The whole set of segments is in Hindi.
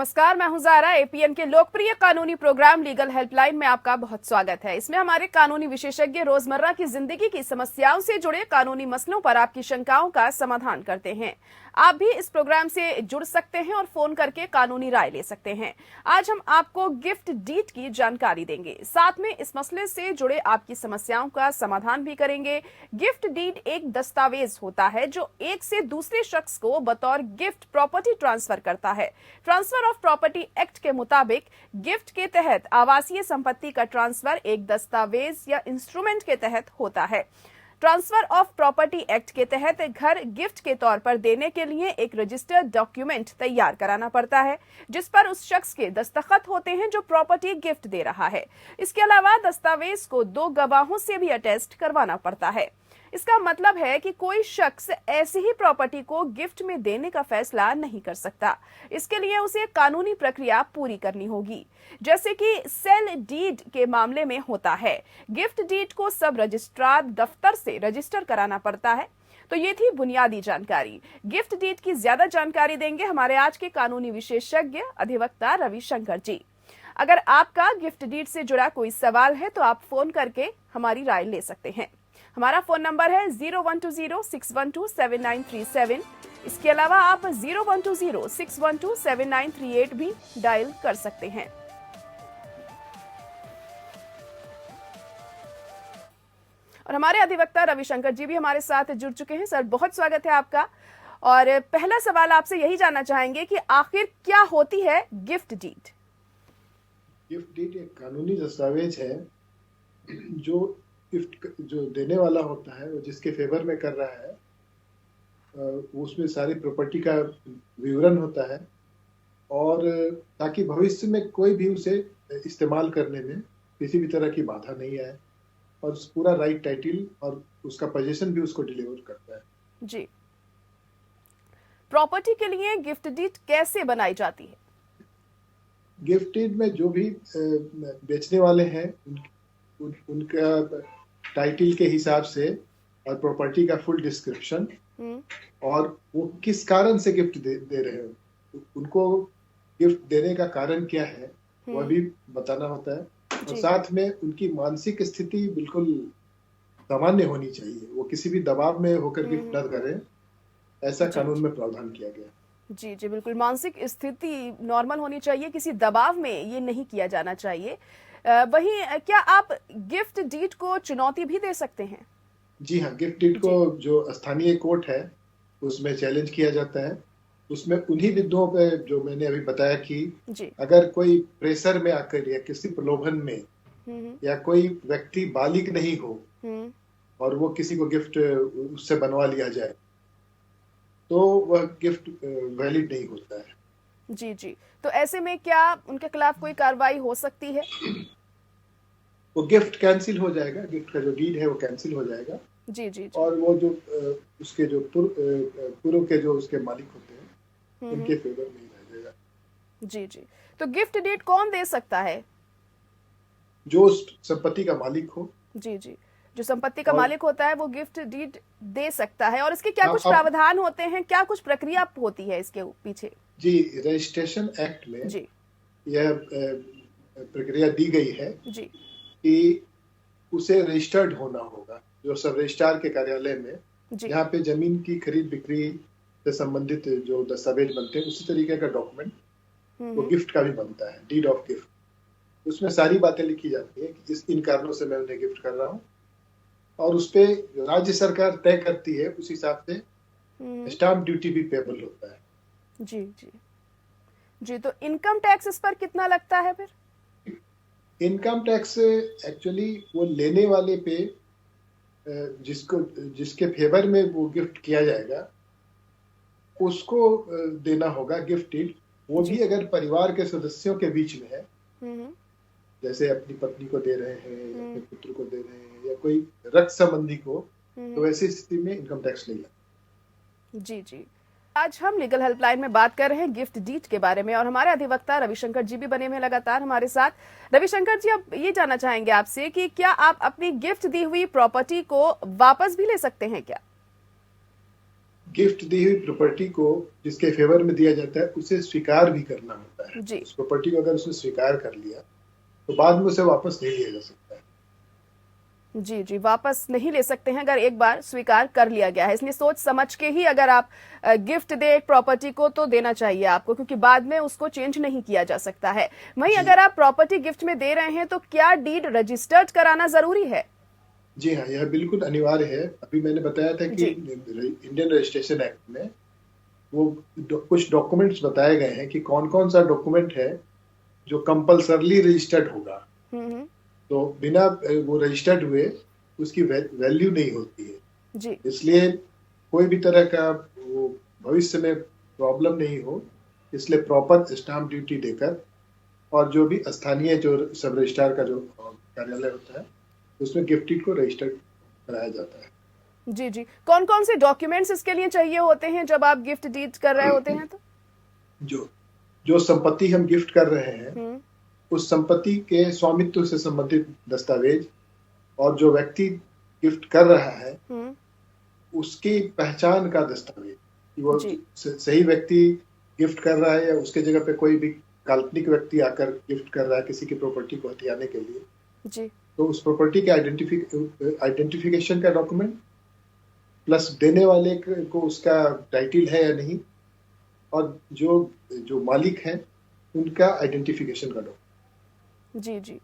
नमस्कार, मैं हूं ज़ारा। एपीएन के लोकप्रिय कानूनी प्रोग्राम लीगल हेल्पलाइन में आपका बहुत स्वागत है। इसमें हमारे कानूनी विशेषज्ञ रोजमर्रा की जिंदगी की समस्याओं से जुड़े कानूनी मसलों पर आपकी शंकाओं का समाधान करते हैं। आप भी इस प्रोग्राम से जुड़ सकते हैं और फोन करके कानूनी राय ले सकते हैं। आज हम आपको गिफ्ट डीड की जानकारी देंगे, साथ में इस मसले से जुड़े आपकी समस्याओं का समाधान भी करेंगे। गिफ्ट डीड एक दस्तावेज होता है जो एक से दूसरे शख्स को बतौर गिफ्ट प्रॉपर्टी ट्रांसफर करता है। ट्रांसफर ऑफ प्रॉपर्टी एक्ट के मुताबिक गिफ्ट के तहत आवासीय संपत्ति का ट्रांसफर एक दस्तावेज या इंस्ट्रूमेंट के तहत होता है। ट्रांसफर ऑफ प्रॉपर्टी एक्ट के तहत घर गिफ्ट के तौर पर देने के लिए एक रजिस्टर्ड डॉक्यूमेंट तैयार कराना पड़ता है, जिस पर उस शख्स के दस्तखत होते हैं जो प्रॉपर्टी गिफ्ट दे रहा है। इसके अलावा दस्तावेज को 2 गवाहों से भी अटेस्ट करवाना पड़ता है। इसका मतलब है कि कोई शख्स ऐसी ही प्रॉपर्टी को गिफ्ट में देने का फैसला नहीं कर सकता। इसके लिए उसे कानूनी प्रक्रिया पूरी करनी होगी, जैसे कि सेल डीड के मामले में होता है। गिफ्ट डीड को सब रजिस्ट्रार दफ्तर से रजिस्टर कराना पड़ता है। तो ये थी बुनियादी जानकारी। गिफ्ट डीड की ज्यादा जानकारी देंगे हमारे आज के कानूनी विशेषज्ञ अधिवक्ता रविशंकर जी। अगर आपका गिफ्ट डीड से जुड़ा कोई सवाल है तो आप फोन करके हमारी राय ले सकते हैं। हमारा फोन नंबर है 0120-612-7937। इसके अलावा आप 0120-612-7938 भी डायल कर सकते हैं। और हमारे अधिवक्ता रविशंकर जी भी हमारे साथ जुड़ चुके हैं। सर, बहुत स्वागत है आपका। और पहला सवाल आपसे यही जानना चाहेंगे कि आखिर क्या होती है गिफ्ट डीड? गिफ्ट डीड एक कानूनी दस्तावेज है जो गिफ्ट जो देने वाला होता है वो जिसके फेवर में कर रहा है, उसमें सारी प्रॉपर्टी का विवरण होता है, और ताकि भविष्य में कोई भी उसे इस्तेमाल करने में किसी भी तरह की बाधा नहीं आए, और पूरा राइट टाइटल और उसका पोजीशन भी उसको डिलीवर करता है। जी, प्रॉपर्टी के लिए गिफ्ट डीड कैसे बनाई जाती है? गिफ्ट डीड में जो भी बेचने वाले हैं उनका टाइटल के हिसाब से और प्रॉपर्टी का फुल डिस्क्रिप्शन और वो किस कारण से गिफ्ट दे रहे हो, उनको गिफ्ट देने का कारण क्या है वह भी बताना होता है। और साथ में उनकी मानसिक स्थिति बिल्कुल सामान्य होनी चाहिए, वो किसी भी दबाव में होकर गिफ्ट न करें, ऐसा कानून में प्रावधान किया गया। जी जी, बिल्कुल। मानसिक स्थिति नॉर्मल होनी चाहिए, किसी दबाव में ये नहीं किया जाना चाहिए। वहीं क्या आप गिफ्ट डीड को चुनौती भी दे सकते हैं? जी हाँ, गिफ्ट डीड को जो स्थानीय कोर्ट है उसमें चैलेंज किया जाता है। उसमें उन्हीं बिंदुओं पे जो मैंने अभी बताया कि अगर कोई प्रेशर में आकर या किसी प्रलोभन में या कोई व्यक्ति बालिग नहीं हो और वो किसी को गिफ्ट उससे बनवा लिया जाए तो वह गिफ्ट वैलिड नहीं होता है। जी जी, तो ऐसे में क्या उनके खिलाफ कोई कार्रवाई हो सकती है? वो गिफ्ट कैंसिल हो जाएगा, गिफ्ट का जो डीड है वो कैंसिल हो जाएगा। जी जी, और वो जो उसके जो पूर्व के जो उसके मालिक होते हैं उनके फेवर में ही रह जाएगा। जी जी, तो गिफ्ट डीड कौन दे सकता है? जो उस संपत्ति का मालिक हो। जी जी, जो संपत्ति का मालिक होता है वो गिफ्ट डीड दे सकता है। और इसके क्या कुछ प्रावधान होते हैं, क्या कुछ प्रक्रिया होती है इसके पीछे? जी, रजिस्ट्रेशन एक्ट में जी यह प्रक्रिया दी गई है जी कि उसे रजिस्टर्ड होना होगा, जो सब रजिस्ट्रार के कार्यालय में यहाँ पे जमीन की खरीद बिक्री से संबंधित जो दस्तावेज बनते हैं उसी तरीके का डॉक्यूमेंट वो गिफ्ट का भी बनता है, डीड ऑफ गिफ्ट। उसमें सारी बातें लिखी जाती है कि इन कारणों से मैं उन्हें गिफ्ट कर रहा हूँ, और उसपे राज्य सरकार तय करती है, उस हिसाब से स्टाम्प ड्यूटी भी पेबल होता है। जी जी जी, तो इनकम टैक्स इस पर कितना लगता है फिर? इनकम टैक्स एक्चुअली वो लेने वाले पे जिसके फेवर में वो गिफ्ट किया जाएगा उसको देना होगा गिफ्ट डीड। वो भी अगर परिवार के सदस्यों के बीच में है, जैसे अपनी पत्नी को दे रहे हैं या अपने पुत्र को दे रहे हैं या कोई रक्त संबंधी को, तो ऐसी स्थिति में इनकम टैक्स नहीं लगता। जी जी, आज हम लीगल हेल्पलाइन में बात कर रहे हैं गिफ्ट डीड के बारे में, और हमारे अधिवक्ता रविशंकर जी भी बने हुए लगातार हमारे साथ। रविशंकर जी, अब ये जानना चाहेंगे आपसे कि क्या आप अपनी गिफ्ट दी हुई प्रॉपर्टी को वापस भी ले सकते हैं क्या? गिफ्ट दी हुई प्रॉपर्टी को जिसके फेवर में दिया जाता है उसे स्वीकार भी करना होता है। जी। उस प्रॉपर्टी को अगर उसने स्वीकार कर लिया तो बाद में उसे वापस नहीं लिया जा सकता है। जी जी, वापस नहीं ले सकते हैं अगर एक बार स्वीकार कर लिया गया है, इसलिए सोच समझ के ही अगर आप गिफ्ट दे एक प्रॉपर्टी को तो देना चाहिए आपको, क्योंकि बाद में उसको चेंज नहीं किया जा सकता है। वहीं अगर आप प्रॉपर्टी गिफ्ट में दे रहे हैं तो क्या डीड रजिस्टर्ड कराना जरूरी है? जी हाँ, यह बिल्कुल अनिवार्य है। अभी मैंने बताया था कि इंडियन रजिस्ट्रेशन एक्ट में वो कुछ डॉक्यूमेंट्स बताए गए हैं कि कौन कौन सा डॉक्यूमेंट है जो कंपल्सरली रजिस्टर्ड होगा। तो बिना वो रजिस्टर्ड हुए उसकी वैल्यू नहीं होती है जी। इसलिए कोई भी तरह का वो भविष्य में प्रॉब्लम नहीं हो, इसलिए प्रॉपर स्टाम्प ड्यूटी देकर और जो भी स्थानीय जो सब रजिस्ट्रार का जो कार्यालय होता है उसमें गिफ्ट डीड को रजिस्टर्ड कराया जाता है। जी जी, कौन कौन से डॉक्यूमेंट्स इसके लिए चाहिए होते हैं जब आप गिफ्ट डीड कर रहे होते हैं? तो जो संपत्ति हम गिफ्ट कर रहे हैं उस संपत्ति के स्वामित्व से संबंधित दस्तावेज और जो व्यक्ति गिफ्ट कर रहा है उसकी पहचान का दस्तावेज कि वो सही व्यक्ति गिफ्ट कर रहा है या उसके जगह पे कोई भी काल्पनिक व्यक्ति आकर गिफ्ट कर रहा है किसी की प्रॉपर्टी को हथियाने के लिए जी। तो उस प्रॉपर्टी के आइडेंटिफिकेशन का डॉक्यूमेंट प्लस देने वाले को उसका टाइटल है या नहीं और जो मालिक है उनका आइडेंटिफिकेशन का डॉक्यूमेंट। जी जी,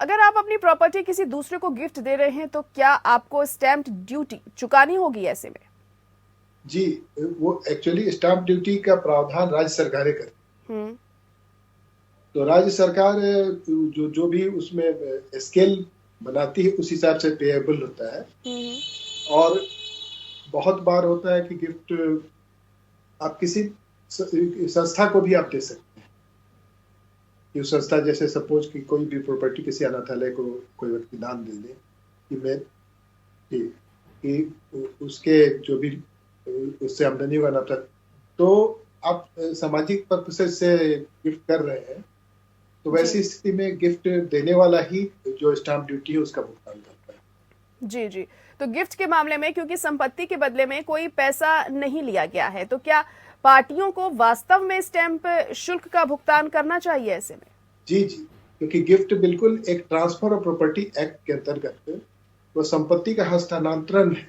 अगर आप अपनी प्रॉपर्टी किसी दूसरे को गिफ्ट दे रहे हैं तो क्या आपको स्टैम्प ड्यूटी चुकानी होगी ऐसे में? जी, वो एक्चुअली स्टैम्प ड्यूटी का प्रावधान राज्य सरकारें करती। तो राज्य सरकार जो भी उसमें स्केल बनाती है उस हिसाब से पेएबल होता है। और बहुत बार होता है कि गिफ्ट आप किसी संस्था को भी आप दे सकते हैं। ये संस्था जैसे सपोज कि कोई भी प्रॉपर्टी किसी अनाथालय को कोई व्यक्ति दान दे दे कि मैं कि उसके जो भी उससे आमदनी होगा ना तो आप सामाजिक पर्पसेज से गिफ्ट कर रहे हैं तो वैसी स्थिति में गिफ्ट देने वाला ही जो स्टाम्प ड्यूटी है उसका भुगतान करता है। जी जी, तो गिफ्ट के मामले में क्योंकि संपत्ति के बदले में कोई पैसा नहीं लिया गया है तो क्या पार्टियों को वास्तव में स्टैम्प शुल्क का भुगतान करना चाहिए ऐसे में? जी जी, क्योंकि गिफ्ट बिल्कुल एक ट्रांसफर ऑफ प्रॉपर्टी एक्ट के अंतर्गत वो संपत्ति का हस्तांतरण है।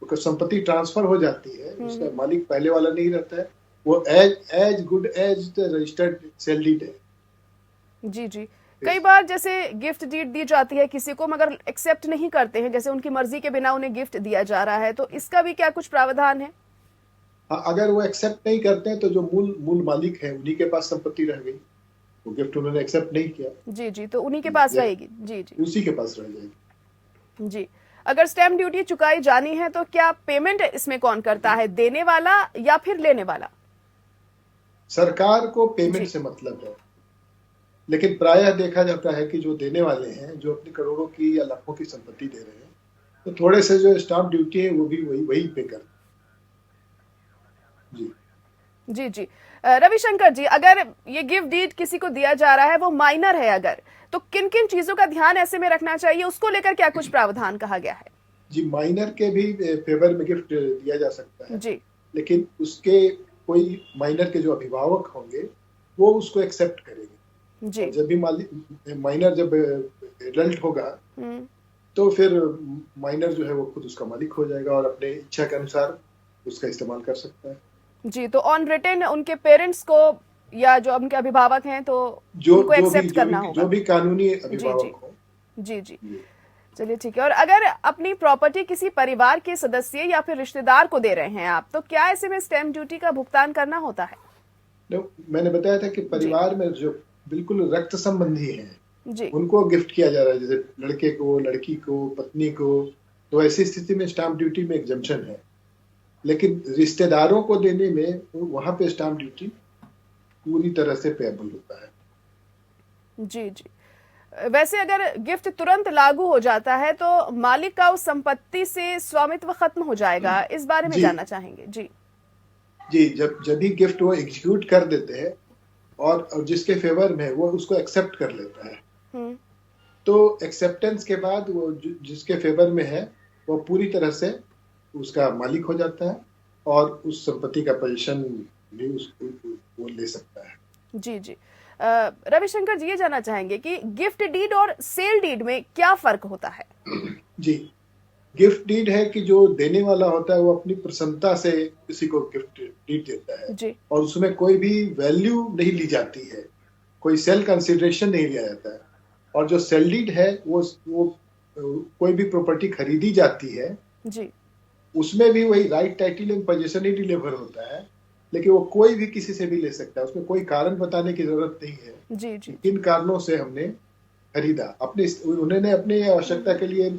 तो संपत्ति ट्रांसफर हो जाती है, उसका मालिक पहले वाला नहीं रहता है, वो as good as the registered sale deed है। जी जी, कई बार जैसे गिफ्ट डीड दी जाती है किसी को मगर एक्सेप्ट नहीं करते हैं, जैसे उनकी मर्जी के बिना उन्हें गिफ्ट दिया जा रहा है, तो इसका भी क्या कुछ प्रावधान है? अगर वो एक्सेप्ट नहीं करते हैं तो जो मूल मालिक है उन्हीं के पास संपत्ति रह गई, वो गिफ्ट उन्होंने एक्सेप्ट नहीं किया। जी जी, तो उन्हीं के पास रहेगी। जी जी, उसी के पास रह जाएगी। जी, अगर स्टैम्प ड्यूटी चुकाई जानी है तो क्या पेमेंट इसमें कौन करता है, देने वाला या फिर लेने वाला? सरकार को पेमेंट से मतलब है, लेकिन प्रायः देखा जाता है कि जो देने वाले हैं जो अपनी करोड़ों की या लाखों की संपत्ति दे रहे हैं तो थोड़े से जो स्टाम्प ड्यूटी है वो भी वही पे करते। जी जी जी, रविशंकर जी, अगर ये गिफ्ट डीड किसी को दिया जा रहा है वो माइनर है अगर, तो किन किन चीजों का ध्यान ऐसे में रखना चाहिए, उसको लेकर क्या कुछ प्रावधान कहा गया है? जी, माइनर के भी फेवर में गिफ्ट दिया जा सकता है जी, लेकिन उसके कोई माइनर के जो अभिभावक होंगे वो उसको एक्सेप्ट करेंगे। जी, जब भी माइनर जब एडल्ट होगा तो फिर माइनर जो है वो खुद उसका मालिक हो जाएगा और अपने इच्छा के अनुसार उसका इस्तेमाल कर सकता है। जी, तो ऑन रिटन उनके पेरेंट्स को या जो उनके अभिभावक हैं तो उनको एक्सेप्ट करना होगा, जो भी कानूनी अभिभावक हो। जी जी, चलिए ठीक है। और अगर अपनी प्रॉपर्टी किसी परिवार के सदस्य या फिर रिश्तेदार को दे रहे हैं आप, तो क्या ऐसे में स्टैम्प ड्यूटी का भुगतान करना होता है? मैंने बताया था कि परिवार में जो बिल्कुल रक्त संबंधी हैं उनको गिफ्ट किया जा रहा है, जैसे लड़के को, लड़की को, पत्नी को, तो ऐसी स्थिति में स्टाम्प ड्यूटी में एग्जम्पशन है। लेकिन रिश्तेदारों को देने में वहां पे स्टाम्प ड्यूटी पूरी तरह से पेएबल होता है। जी जी, वैसे अगर गिफ्ट तुरंत लागू हो जाता है तो मालिक का उस संपत्ति से स्वामित्व खत्म हो जाएगा, इस बारे में जानना चाहेंगे। जी जी, जब भी गिफ्ट वो एग्जीक्यूट कर देते हैं और जिसके फेवर में वो उसको एक्सेप्ट कर लेता है तो एक्सेप्टेंस के बाद वो जिसके फेवर में है वो पूरी तरह से उसका मालिक हो जाता है और उस संपत्ति का पोजीशन भी वो ले सकता है। जी जी। रविशंकर जी, ये जानना चाहेंगे कि गिफ्ट डीड और सेल डीड में क्या फर्क होता है? जी, गिफ्ट डीड है कि जो देने वाला होता है वो अपनी प्रसन्नता से किसी को गिफ्ट डीड देता है जी। और उसमें कोई भी वैल्यू नहीं ली जाती है, कोई सेल कंसिडरेशन नहीं लिया जाता है। और जो सेल डीड है वो कोई भी प्रॉपर्टी खरीदी जाती है जी, उसमें भी वही right title and position he deliver होता है, लेकिन वो कोई भी किसी से भी ले सकता है, उसमें कोई कारण बताने की जरूरत नहीं है। जी जी। किन कारणों से हमने खरीदा, उन्होंने अपनी आवश्यकता के लिए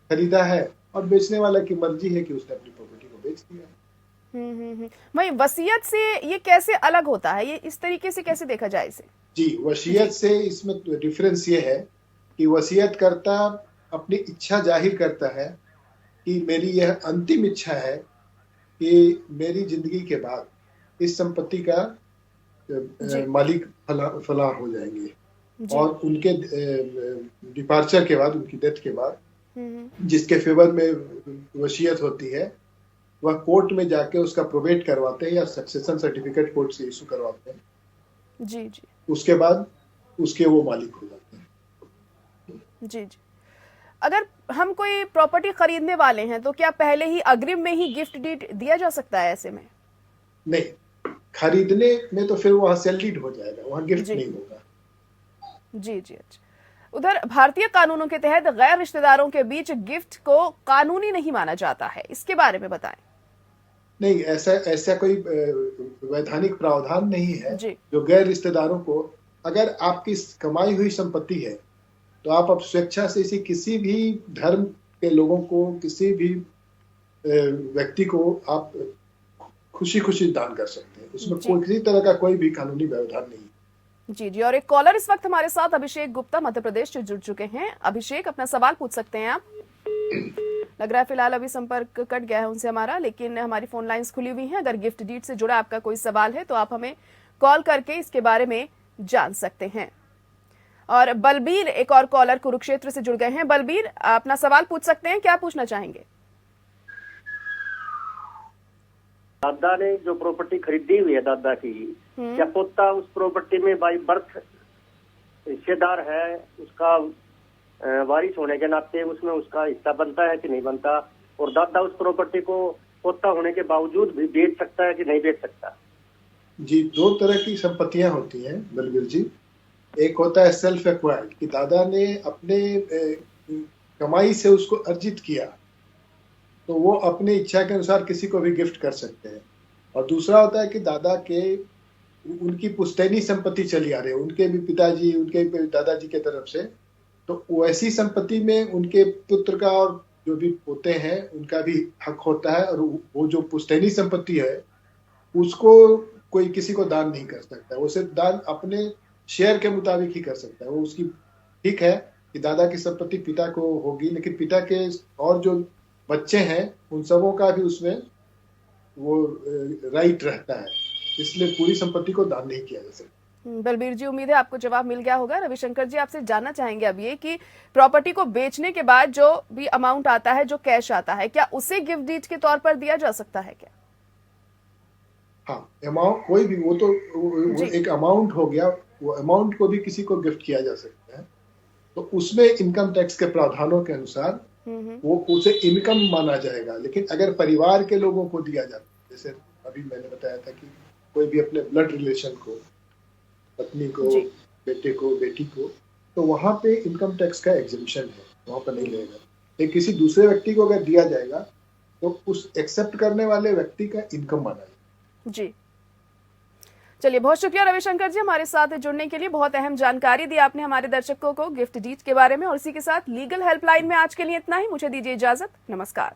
खरीदा है और बेचने वाला की मर्जी है कि उसने अपनी प्रॉपर्टी को बेच दिया। वही वसीयत से ये कैसे अलग होता है, ये इस तरीके से कैसे देखा जाए इसे? जी, वसीयत से इसमें डिफरेंस ये है कि वसीयत करता अपनी इच्छा जाहिर करता है कि मेरी यह अंतिम इच्छा है कि मेरी जिंदगी के बाद इस संपत्ति का मालिक फला हो जाएंगे और उनके डिपार्चर के बाद, उनकी डेथ के बाद जिसके फेवर में वसीयत होती है वह कोर्ट में जाके उसका प्रोबेट करवाते हैं या सक्सेशन सर्टिफिकेट कोर्ट से इशू करवाते हैं। जी जी। उसके बाद उसके वो मालिक हो जाते हैं। जी जी। अगर हम कोई प्रॉपर्टी खरीदने वाले हैं तो क्या पहले ही अग्रिम में ही गिफ्ट डीड दिया जा सकता है ऐसे में? नहीं, खरीदने में तो फिर वहां सेल डीड हो जाएगा, वहां गिफ्ट नहीं होगा। जी जी। अच्छा, उधर भारतीय कानूनों के तहत गैर रिश्तेदारों के बीच गिफ्ट को कानूनी नहीं माना जाता है, इसके बारे में बताएं। नहीं, ऐसा कोई वैधानिक प्रावधान नहीं है जो गैर रिश्तेदारों को, अगर आपकी कमाई हुई संपत्ति है तो आप अब स्वेच्छा से इसी किसी भी धर्म के लोगों को, किसी भी व्यक्ति को आप खुशी खुशी दान कर सकते हैं, उसमें किसी तरह का कोई भी कानूनी व्यवधान नहीं। जी जी। और एक कॉलर इस वक्त हमारे साथ अभिषेक गुप्ता मध्य प्रदेश से जुड़ चुके हैं। अभिषेक, अपना सवाल पूछ सकते हैं आप। लग रहा है फिलहाल अभी संपर्क कट गया है उनसे हमारा, लेकिन हमारी फोन लाइंस खुली हुई हैं। अगर गिफ्ट डीड से जुड़ा आपका कोई सवाल है तो आप हमें कॉल करके इसके बारे में जान सकते हैं। और बलबीर, एक और कॉलर कुरुक्षेत्र से जुड़ गए हैं। बलबीर, अपना सवाल पूछ सकते हैं, क्या पूछना चाहेंगे? दादा ने जो प्रॉपर्टी खरीदी हुई है दादा की, क्या पोता उस प्रॉपर्टी में बाई बर्थ हिस्सेदार है, उसका वारिस होने के नाते उसमें उसका हिस्सा बनता है कि नहीं बनता, और दादा उस प्रॉपर्टी को पोता होने के बावजूद भी बेच सकता है कि नहीं बेच सकता? जी, दो तरह की संपत्तियां होती हैं बलबीर जी। एक होता है सेल्फ एक्वायर्ड कि दादा ने अपने कमाई से उसको अर्जित किया, तो वो अपनी इच्छा के अनुसार किसी को भी गिफ्ट कर सकते हैं। और दूसरा होता है कि दादा के उनकी पुश्तैनी संपत्ति चली आ रही है, उनके भी पिताजी, उनके दादाजी के तरफ से, तो वैसी संपत्ति में उनके पुत्र का और जो भी पोते हैं उनका भी हक होता है, और वो जो पुश्तैनी संपत्ति है उसको कोई किसी को दान नहीं कर सकता, वो सिर्फ दान अपने शेयर के मुताबिक ही कर सकता है। वो उसकी, ठीक है कि दादा की संपत्ति पिता को होगी, लेकिन पिता के और जो बच्चे हैं उन सबों का भी उसमें वो राइट रहता है, इसलिए पूरी संपत्ति को दान नहीं किया जा सकता। बलबीर जी, उम्मीद है आपको जवाब मिल गया होगा। रविशंकर जी, आपसे जानना चाहेंगे अब ये कि प्रॉपर्टी को बेचने के बाद जो भी अमाउंट आता है, जो कैश आता है, क्या उसे गिफ्ट डीड के तौर पर दिया जा सकता है क्या? हाँ, अमाउंट कोई भी, वो तो वो एक अमाउंट हो गया, वो अमाउंट को भी किसी को गिफ्ट किया जा सकता है, तो उसमें इनकम टैक्स के प्रावधानों के अनुसार वो उसे इनकम माना जाएगा। लेकिन अगर परिवार के लोगों को दिया जाता है, जैसे अभी मैंने बताया था कि कोई भी अपने ब्लड रिलेशन को, पत्नी को, बेटे को, बेटी को, तो वहां पे इनकम टैक्स का एग्जेम्पशन है, वहां पर नहीं लगेगा। लेकिन किसी दूसरे व्यक्ति को अगर दिया जाएगा तो उस एक्सेप्ट करने वाले व्यक्ति का इनकम माना जाएगा। जी, चलिए, बहुत शुक्रिया रविशंकर जी हमारे साथ जुड़ने के लिए। बहुत अहम जानकारी दी आपने हमारे दर्शकों को गिफ्ट डीड के बारे में। और इसी के साथ लीगल हेल्पलाइन में आज के लिए इतना ही। मुझे दीजिए इजाजत, नमस्कार।